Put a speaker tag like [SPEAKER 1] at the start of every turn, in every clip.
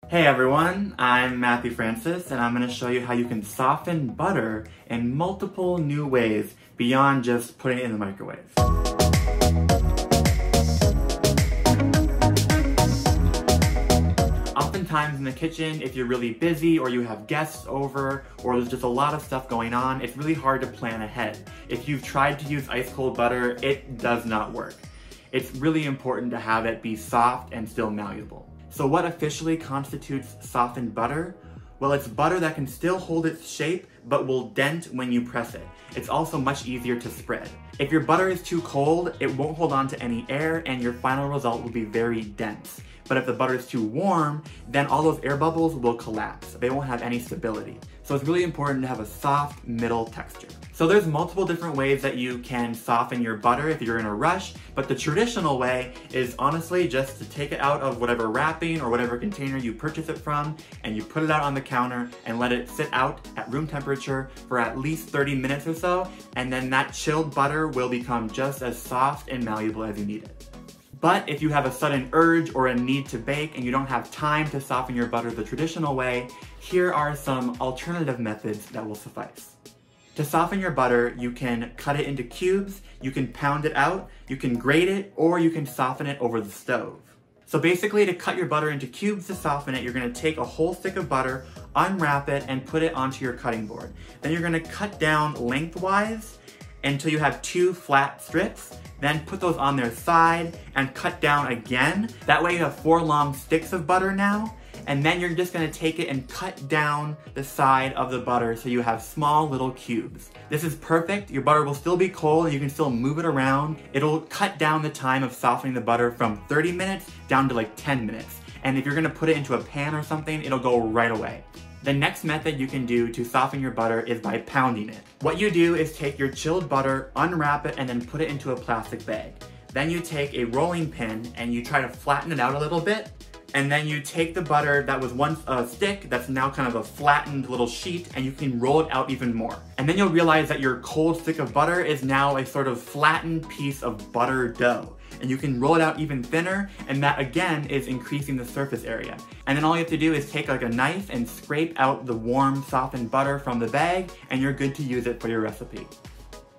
[SPEAKER 1] Hey everyone, I'm Matthew Francis and I'm going to show you how you can soften butter in multiple new ways beyond just putting it in the microwave. Oftentimes in the kitchen, if you're really busy or you have guests over or there's just a lot of stuff going on, it's really hard to plan ahead. If you've tried to use ice cold butter, it does not work. It's really important to have it be soft and still malleable. So what officially constitutes softened butter? Well, it's butter that can still hold its shape, but will dent when you press it. It's also much easier to spread. If your butter is too cold, it won't hold on to any air and your final result will be very dense. But if the butter is too warm, then all those air bubbles will collapse. They won't have any stability. So it's really important to have a soft middle texture. So there's multiple different ways that you can soften your butter if you're in a rush, but the traditional way is honestly just to take it out of whatever wrapping or whatever container you purchase it from, and you put it out on the counter and let it sit out at room temperature for at least 30 minutes or so, and then that chilled butter will become just as soft and malleable as you need it. But if you have a sudden urge or a need to bake and you don't have time to soften your butter the traditional way, here are some alternative methods that will suffice. To soften your butter, you can cut it into cubes, you can pound it out, you can grate it, or you can soften it over the stove. So basically, to cut your butter into cubes to soften it, you're gonna take a whole stick of butter, unwrap it, and put it onto your cutting board. Then you're gonna cut down lengthwise until you have 2 flat strips. Then put those on their side and cut down again. That way you have 4 long sticks of butter now. And then you're just gonna take it and cut down the side of the butter so you have small little cubes. This is perfect. Your butter will still be cold. You can still move it around. It'll cut down the time of softening the butter from 30 minutes down to like 10 minutes. And if you're gonna put it into a pan or something, it'll go right away. The next method you can do to soften your butter is by pounding it. What you do is take your chilled butter, unwrap it, and then put it into a plastic bag. Then you take a rolling pin and you try to flatten it out a little bit. And then you take the butter that was once a stick that's now kind of a flattened little sheet, and you can roll it out even more. And then you'll realize that your cold stick of butter is now a sort of flattened piece of butter dough. And you can roll it out even thinner, and that again is increasing the surface area. And then all you have to do is take like a knife and scrape out the warm, softened butter from the bag, and you're good to use it for your recipe.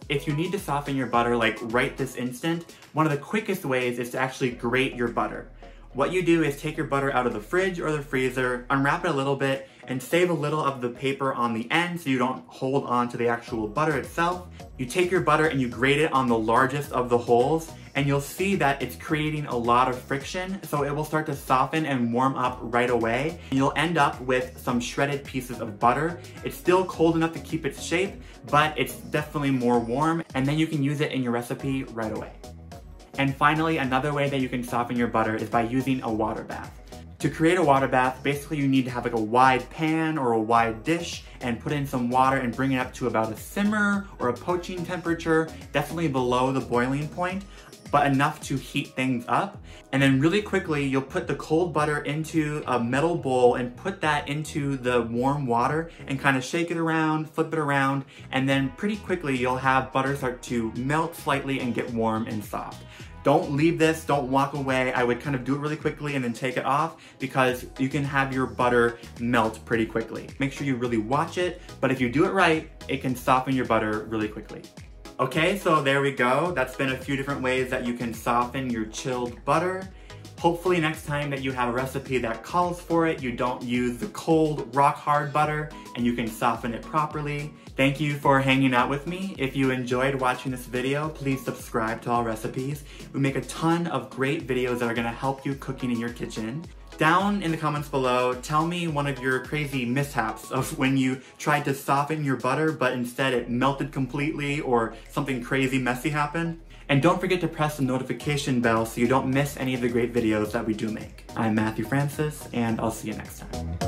[SPEAKER 1] If you need to soften your butter like right this instant, one of the quickest ways is to actually grate your butter. What you do is take your butter out of the fridge or the freezer, unwrap it a little bit, and save a little of the paper on the end so you don't hold on to the actual butter itself. You take your butter and you grate it on the largest of the holes, and you'll see that it's creating a lot of friction, so it will start to soften and warm up right away. You'll end up with some shredded pieces of butter. It's still cold enough to keep its shape, but it's definitely more warm, and then you can use it in your recipe right away. And finally, another way that you can soften your butter is by using a water bath. To create a water bath, basically you need to have like a wide pan or a wide dish and put in some water and bring it up to about a simmer or a poaching temperature, definitely below the boiling point, but enough to heat things up. And then really quickly, you'll put the cold butter into a metal bowl and put that into the warm water and kind of shake it around, flip it around, and then pretty quickly you'll have butter start to melt slightly and get warm and soft. Don't leave this, don't walk away. I would kind of do it really quickly and then take it off because you can have your butter melt pretty quickly. Make sure you really watch it, but if you do it right, it can soften your butter really quickly. Okay, so there we go. That's been a few different ways that you can soften your chilled butter. Hopefully next time that you have a recipe that calls for it, you don't use the cold, rock-hard butter, and you can soften it properly. Thank you for hanging out with me. If you enjoyed watching this video, please subscribe to Allrecipes. We make a ton of great videos that are gonna help you cooking in your kitchen. Down in the comments below, tell me one of your crazy mishaps of when you tried to soften your butter, but instead it melted completely or something crazy messy happened. And don't forget to press the notification bell so you don't miss any of the great videos that we do make. I'm Matthew Francis, and I'll see you next time.